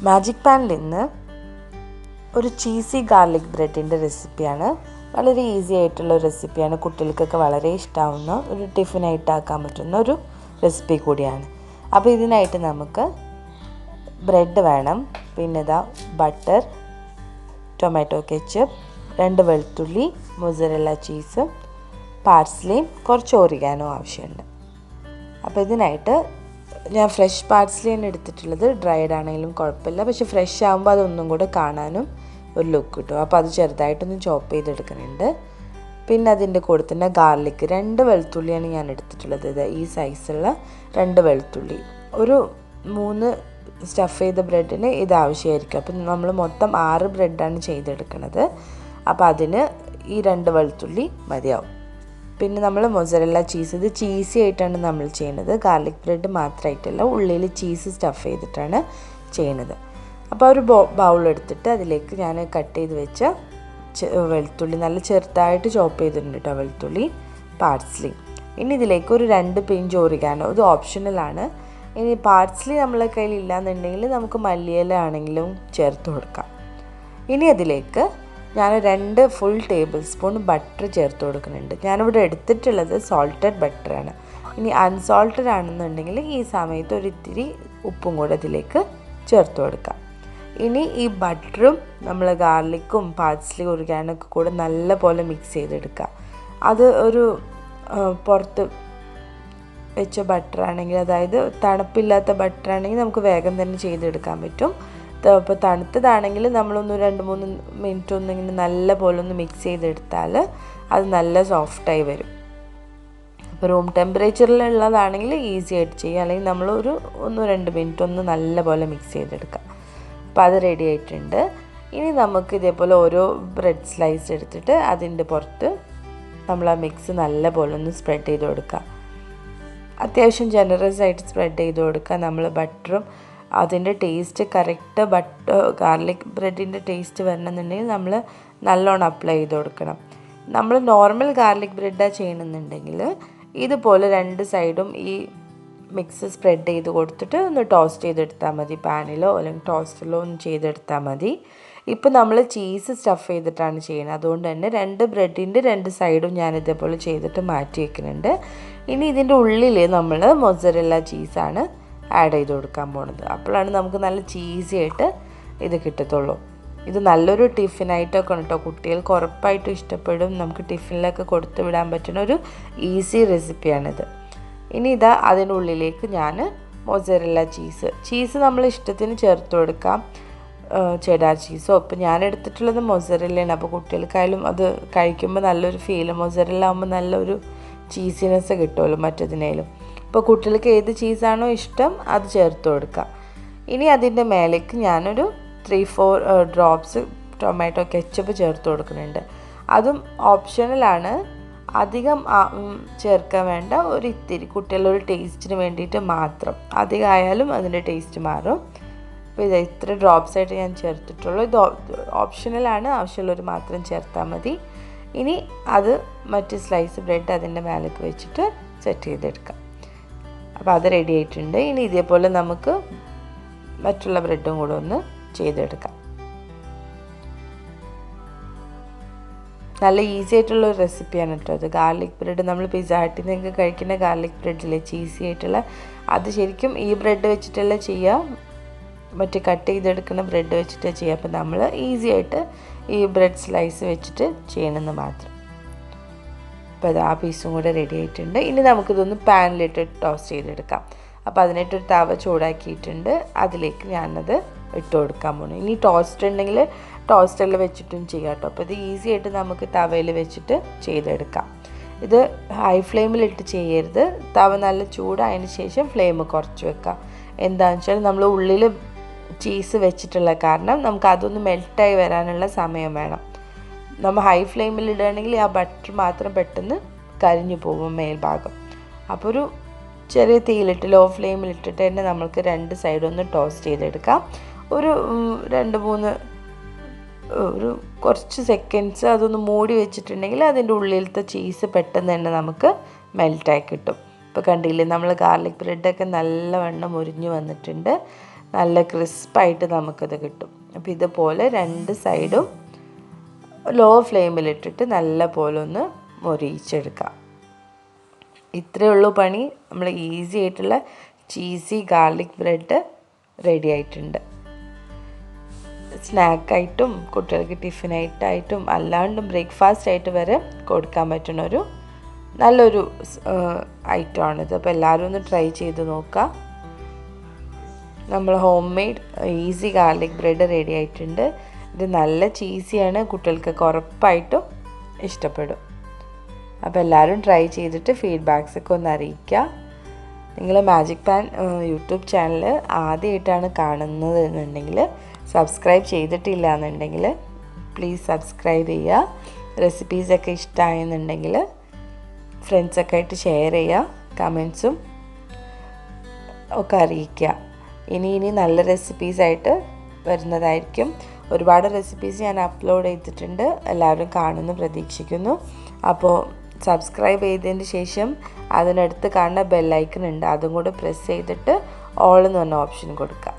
Magic പാനിൽ ഇന്ന് ഒരു ചീസി ഗാർലിക് ബ്രെഡിൻ്റെ റെസിപ്പിയാണ്. വളരെ ഈസി ആയിട്ടുള്ള ഒരു റെസിപ്പിയാണ്. കുട്ടികൾക്കൊക്കെ വളരെ ഇഷ്ടമാവുന്ന ഒരു ടിഫിനായിട്ട് ആക്കാൻ പറ്റുന്ന ഒരു റെസിപ്പി കൂടിയാണ്. അപ്പോൾ ഇതിനായിട്ട് നമുക്ക് ബ്രെഡ് വേണം, പിന്നെ ബട്ടർ, ടൊമാറ്റോ കെച്ചപ്പ്, 2 വെളുത്തുള്ളി, മൊസറല്ല ചീസ്, പാർസ്ലിയും കുറച്ച് ഓറിഗാനോ ആവശ്യമുണ്ട്. അപ്പോൾ ഇതിനായിട്ട് ഞാൻ ഫ്രഷ് പാർസ്ലിയാണ് എടുത്തിട്ടുള്ളത്. ഡ്രൈഡ് ആണെങ്കിലും കുഴപ്പമില്ല, പക്ഷെ ഫ്രഷ് ആകുമ്പോൾ അതൊന്നും കൂടെ കാണാനും ഒരു ലുക്ക് കിട്ടും. അപ്പോൾ അത് ചെറുതായിട്ടൊന്ന് ചോപ്പ് ചെയ്തെടുക്കുന്നുണ്ട്. പിന്നെ അതിൻ്റെ കൂടെ തന്നെ ഗാർലിക് 2 വെളുത്തുള്ളിയാണ് ഞാൻ എടുത്തിട്ടുള്ളത്. ഇത് ഈ സൈസുള്ള 2 വെളുത്തുള്ളി. ഒരു 3 സ്റ്റഫ് ചെയ്ത ബ്രെഡിന് ഇത് ആവശ്യമായിരിക്കും. അപ്പം നമ്മൾ മൊത്തം 6 ബ്രെഡാണ് ചെയ്തെടുക്കുന്നത്. അപ്പോൾ അതിന് ഈ 2 വെളുത്തുള്ളി മതിയാവും. പിന്നെ നമ്മൾ മൊസറല്ല ചീസ്, ഇത് ചീസി ആയിട്ടാണ് നമ്മൾ ചെയ്യുന്നത്. ഗാർലിക് ബ്രെഡ് മാത്രമായിട്ടല്ല, ഉള്ളിൽ ചീസ് സ്റ്റഫ് ചെയ്തിട്ടാണ് ചെയ്യുന്നത്. അപ്പോൾ ഒരു ബൗൾ എടുത്തിട്ട് അതിലേക്ക് ഞാൻ കട്ട് ചെയ്ത് വെച്ച വെളുത്തുള്ളി നല്ല ചെറുതായിട്ട് ചോപ്പ് ചെയ്തിട്ടുണ്ട് കേട്ടോ, വെളുത്തുള്ളി, പാർസ്ലി. ഇനി ഇതിലേക്ക് ഒരു 2 പിഞ്ച് ഓറിഗാനോ, ഇത് ഓപ്ഷണലാണ്. ഇനി പാർസ്ലി നമ്മളെ കയ്യിൽ ഇല്ലയെന്നുണ്ടെങ്കിൽ നമുക്ക് മല്ലിയില ആണെങ്കിലും ചേർത്ത് കൊടുക്കാം. ഇനി അതിലേക്ക് ഞാൻ 2 ഫുൾ ടേബിൾ സ്പൂൺ ബട്ടർ ചേർത്ത് കൊടുക്കുന്നുണ്ട്. ഞാനിവിടെ എടുത്തിട്ടുള്ളത് സോൾട്ടഡ് ബട്ടറാണ്. ഇനി അൺസോൾട്ടഡ് ആണെന്നുണ്ടെങ്കിൽ ഈ സമയത്ത് ഒരു ഇത്തിരി ഉപ്പും കൂടെ ഇതിലേക്ക് ചേർത്ത് കൊടുക്കാം. ഇനി ഈ ബട്ടറും നമ്മൾ ഗാർലിക്കും പാർസ്ലി ഓറിഗാനൊക്കെ കൂടെ നല്ല പോലെ മിക്സ് ചെയ്തെടുക്കുക. അത് ഒരു പുറത്ത് വെച്ച ബട്ടറാണെങ്കിൽ, അതായത് തണുപ്പില്ലാത്ത ബട്ടറാണെങ്കിൽ നമുക്ക് വേഗം തന്നെ ചെയ്തെടുക്കാൻ പറ്റും. അപ്പോൾ തണുത്തതാണെങ്കിൽ നമ്മളൊന്ന് 2-3 മിനിറ്റ് ഒന്നിങ്ങനെ നല്ല പോലെ ഒന്ന് മിക്സ് ചെയ്തെടുത്താൽ അത് നല്ല സോഫ്റ്റായി വരും. അപ്പോൾ റൂം ടെമ്പറേച്ചറിലുള്ളതാണെങ്കിൽ ഈസി ആയിട്ട് ചെയ്യുക, അല്ലെങ്കിൽ നമ്മൾ 1-2 മിനിറ്റ് ഒന്ന് നല്ല പോലെ മിക്സ് ചെയ്തെടുക്കാം. അപ്പോൾ അത് റെഡി ആയിട്ടുണ്ട്. ഇനി നമുക്ക് ഇതേപോലെ ഓരോ ബ്രെഡ് സ്ലൈസ് എടുത്തിട്ട് അതിൻ്റെ പുറത്ത് നമ്മൾ ആ മിക്സ് നല്ല പോലെ ഒന്ന് സ്പ്രെഡ് ചെയ്ത് കൊടുക്കുക. അത്യാവശ്യം ജനറസ് ആയിട്ട് സ്പ്രെഡ് ചെയ്ത് കൊടുക്കുക. നമ്മൾ ബട്ടറും അതിൻ്റെ ടേസ്റ്റ് കറക്റ്റ് ഗാർലിക് ബ്രെഡിൻ്റെ ടേസ്റ്റ് വരണമെന്നുണ്ടെങ്കിൽ നമ്മൾ നല്ലോണം അപ്ലൈ ചെയ്ത് കൊടുക്കണം. നമ്മൾ നോർമൽ ഗാർലിക് ബ്രെഡാണ് ചെയ്യണമെന്നുണ്ടെങ്കിൽ ഇതുപോലെ 2 സൈഡും ഈ മിക്സ് സ്പ്രെഡ് ചെയ്ത് കൊടുത്തിട്ട് ഒന്ന് ടോസ്റ്റ് ചെയ്തെടുത്താൽ മതി. പാനിലോ അല്ലെങ്കിൽ ടോസ്റ്ററിലോ ഒന്ന് ചെയ്തെടുത്താൽ മതി. ഇപ്പോൾ നമ്മൾ ചീസ് സ്റ്റഫ് ചെയ്തിട്ടാണ് ചെയ്യുന്നത്, അതുകൊണ്ട് തന്നെ 2 ബ്രെഡിൻ്റെ 2 സൈഡും ഞാൻ ഇതേപോലെ ചെയ്തിട്ട് മാറ്റി വയ്ക്കുന്നുണ്ട്. ഇനി ഇതിൻ്റെ ഉള്ളിൽ നമ്മൾ മൊസറല്ല ചീസാണ് ആഡ് ചെയ്ത് കൊടുക്കാൻ പോണത്. അപ്പോഴാണ് നമുക്ക് നല്ല ചീസി ആയിട്ട് ഇത് കിട്ടത്തുള്ളൂ. ഇത് നല്ലൊരു ടിഫിനായിട്ടൊക്കെ കേട്ടോ, കുട്ടികൾക്ക് ഉറപ്പായിട്ടും ഇഷ്ടപ്പെടും. നമുക്ക് ടിഫിനിലൊക്കെ കൊടുത്തു വിടാൻ പറ്റുന്ന ഒരു ഈസി റെസിപ്പിയാണിത്. ഇനി അതിനുള്ളിലേക്ക് ഞാൻ മൊസറല്ല ചീസ് നമ്മൾ ഇഷ്ടത്തിന് ചേർത്ത് കൊടുക്കാം. ചെഡാർ ചീസോ, ഇപ്പം ഞാൻ എടുത്തിട്ടുള്ളത് മൊസറല്ലയാണ്. അപ്പോൾ കുട്ടികൾക്കായാലും അത് കഴിക്കുമ്പോൾ നല്ലൊരു ഫീൽ, മൊസറല്ല ആകുമ്പോൾ നല്ലൊരു ചീസിനെസ് കിട്ടുമല്ലോ മറ്റതിനേലും. ഇപ്പോൾ കുട്ടികൾക്ക് ഏത് ചീസാണോ ഇഷ്ടം അത് ചേർത്ത് കൊടുക്കാം. ഇനി അതിൻ്റെ മേലേക്ക് ഞാനൊരു 3-4 ഡ്രോപ്സ് ടൊമാറ്റോ കെച്ചപ്പ് ചേർത്ത് കൊടുക്കുന്നുണ്ട്. അതും ഓപ്ഷണലാണ്, അധികം ചേർക്കാൻ വേണ്ട, ഒരു ഇത്തിരി കുട്ടികളുടെ ടേസ്റ്റിന് വേണ്ടിയിട്ട് മാത്രം. അധികം ആയാലും അതിൻ്റെ ടേസ്റ്റ് മാറും. അപ്പോൾ ഇത് ഇത്ര ഡ്രോപ്സ് ആയിട്ട് ഞാൻ ചേർത്തിട്ടുള്ളൂ. ഇത് ഓപ്ഷണലാണ്, ആവശ്യമുള്ളവർ മാത്രം ചേർത്താൽ മതി. ഇനി അത് മറ്റ് സ്ലൈസ് ബ്രെഡ് അതിൻ്റെ മേലേക്ക് വെച്ചിട്ട് സെറ്റ് ചെയ്തെടുക്കാം. അപ്പോൾ അത് റെഡി ആയിട്ടുണ്ട്. ഇനി ഇതേപോലെ നമുക്ക് മറ്റുള്ള ബ്രെഡും കൂടെ ഒന്ന് ചെയ്തെടുക്കാം. നല്ല ഈസി ആയിട്ടുള്ളൊരു റെസിപ്പിയാണ് കേട്ടോ അത്. ഗാർലിക് ബ്രെഡ് നമ്മൾ പിസ്സ ഹട്ടിൽ നിന്നൊക്കെ കഴിക്കുന്ന ഗാർലിക് ബ്രെഡില്ലേ, ചീസി ആയിട്ടുള്ള, അത് ശരിക്കും ഈ ബ്രെഡ് വെച്ചിട്ടല്ല ചെയ്യുക, മറ്റേ കട്ട് ചെയ്തെടുക്കുന്ന ബ്രെഡ് വെച്ചിട്ട് ചെയ്യുക. അപ്പോൾ നമ്മൾ ഈസി ആയിട്ട് ഈ ബ്രെഡ് സ്ലൈസ് വെച്ചിട്ട് ചെയ്യണമെന്ന് മാത്രം. അപ്പോൾ അത് ആ പീസും കൂടെ റെഡി ആയിട്ടുണ്ട്. ഇനി നമുക്കിതൊന്ന് പാനിലിട്ട് ടോസ്റ്റ് ചെയ്തെടുക്കാം. അപ്പോൾ അതിനായിട്ടൊരു തവ ചൂടാക്കിയിട്ടുണ്ട്, അതിലേക്ക് ഞാനത് ഇട്ട് കൊടുക്കാൻ പോകുന്നു. ഇനി ടോസ്റ്റ് ഉണ്ടെങ്കിൽ ടോസ്റ്ററിൽ വെച്ചിട്ടും ചെയ്യാം കേട്ടോ. അപ്പോൾ ഇത് ഈസി ആയിട്ട് നമുക്ക് തവയിൽ വെച്ചിട്ട് ചെയ്തെടുക്കാം. ഇത് ഹൈ ഫ്ലെയിമിലിട്ട് ചെയ്യരുത്, തവ നല്ല ചൂടായതിന് ശേഷം ഫ്ലെയിം കുറച്ച് വെക്കാം. എന്താണെന്ന് വെച്ചാൽ നമ്മൾ ഉള്ളിൽ ചീസ് വെച്ചിട്ടുള്ള കാരണം നമുക്ക് അതൊന്ന് മെൽറ്റായി വരാനുള്ള സമയം വേണം. നമ്മൾ ഹൈ ഫ്ലെയിമിൽ ഇടുകയാണെങ്കിൽ ആ ബട്ടർ മാത്രം പെട്ടെന്ന് കരിഞ്ഞു പോകും മേൽഭാഗം. അപ്പോൾ ഒരു ചെറിയ തീയിലിട്ട് ലോ ഫ്ലെയിമിലിട്ടിട്ട് തന്നെ നമുക്ക് 2 സൈഡും ഒന്ന് ടോസ്റ്റ് ചെയ്തെടുക്കാം. ഒരു 2-3 കുറച്ച് സെക്കൻഡ്സ് അതൊന്ന് മൂടി വെച്ചിട്ടുണ്ടെങ്കിൽ അതിൻ്റെ ഉള്ളിലത്തെ ചീസ് പെട്ടെന്ന് തന്നെ നമുക്ക് മെൽറ്റായി കിട്ടും. ഇപ്പോൾ കണ്ടില്ലേ, നമ്മൾ ഗാർലിക് ബ്രെഡൊക്കെ നല്ലവണ്ണം മുരിഞ്ഞ് വന്നിട്ടുണ്ട്. നല്ല ക്രിസ്പായിട്ട് നമുക്കത് കിട്ടും. അപ്പോൾ ഇതുപോലെ 2 സൈഡും ലോ ഫ്ലെയിമിലിട്ടിട്ട് നല്ല പോലെ ഒന്ന് മൊരിയിച്ചെടുക്കാം. ഇത്രയേ ഉള്ളൂ പണി. നമ്മൾ ഈസി ആയിട്ടുള്ള ചീസി ഗാർലിക് ബ്രെഡ് റെഡി ആയിട്ടുണ്ട്. സ്നാക്കായിട്ടും കുട്ടികൾക്ക് ടിഫിനായിട്ടായിട്ടും അല്ലാണ്ടും ബ്രേക്ക്ഫാസ്റ്റ് ആയിട്ട് വരെ കൊടുക്കാൻ പറ്റുന്ന നല്ലൊരു ഐറ്റമാണിത്. അപ്പോൾ എല്ലാവരും ഒന്ന് ട്രൈ ചെയ്ത് നോക്കുക. നമ്മൾ home made easy garlic bread ready ആയിട്ടുണ്ട്. ഇത് നല്ല ചീസിയാണ്, കുട്ടികൾക്കൊക്കെ ഉറപ്പായിട്ടും ഇഷ്ടപ്പെടും. അപ്പോൾ എല്ലാവരും ട്രൈ ചെയ്തിട്ട് ഫീഡ്ബാക്സൊക്കെ ഒന്ന് അറിയിക്കുക. നിങ്ങൾ മാജിക് പാൻ യൂട്യൂബ് ചാനൽ ആദ്യമായിട്ടാണ് കാണുന്നത് എന്നുണ്ടെങ്കിൽ, സബ്സ്ക്രൈബ് ചെയ്തിട്ടില്ല എന്നുണ്ടെങ്കിൽ പ്ലീസ് സബ്സ്ക്രൈബ് ചെയ്യുക. റെസിപ്പീസൊക്കെ ഇഷ്ടമായെന്നുണ്ടെങ്കിൽ ഫ്രണ്ട്സൊക്കെ ആയിട്ട് ഷെയർ ചെയ്യുക. കമൻസും ഒക്കെ അറിയിക്കുക. ഇനി നല്ല റെസിപ്പീസായിട്ട് വരുന്നതായിരിക്കും. ഒരുപാട് റെസിപ്പീസ് ഞാൻ അപ്ലോഡ് ചെയ്തിട്ടുണ്ട്. എല്ലാവരും കാണുമെന്ന് പ്രതീക്ഷിക്കുന്നു. അപ്പോൾ സബ്സ്ക്രൈബ് ചെയ്തതിന് ശേഷം അതിനടുത്ത് കാണുന്ന ബെല്ലൈക്കൺ ഉണ്ട്, അതും കൂടെ പ്രസ് ചെയ്തിട്ട് ഓൾ എന്ന് പറഞ്ഞ ഓപ്ഷൻ കൊടുക്കുക.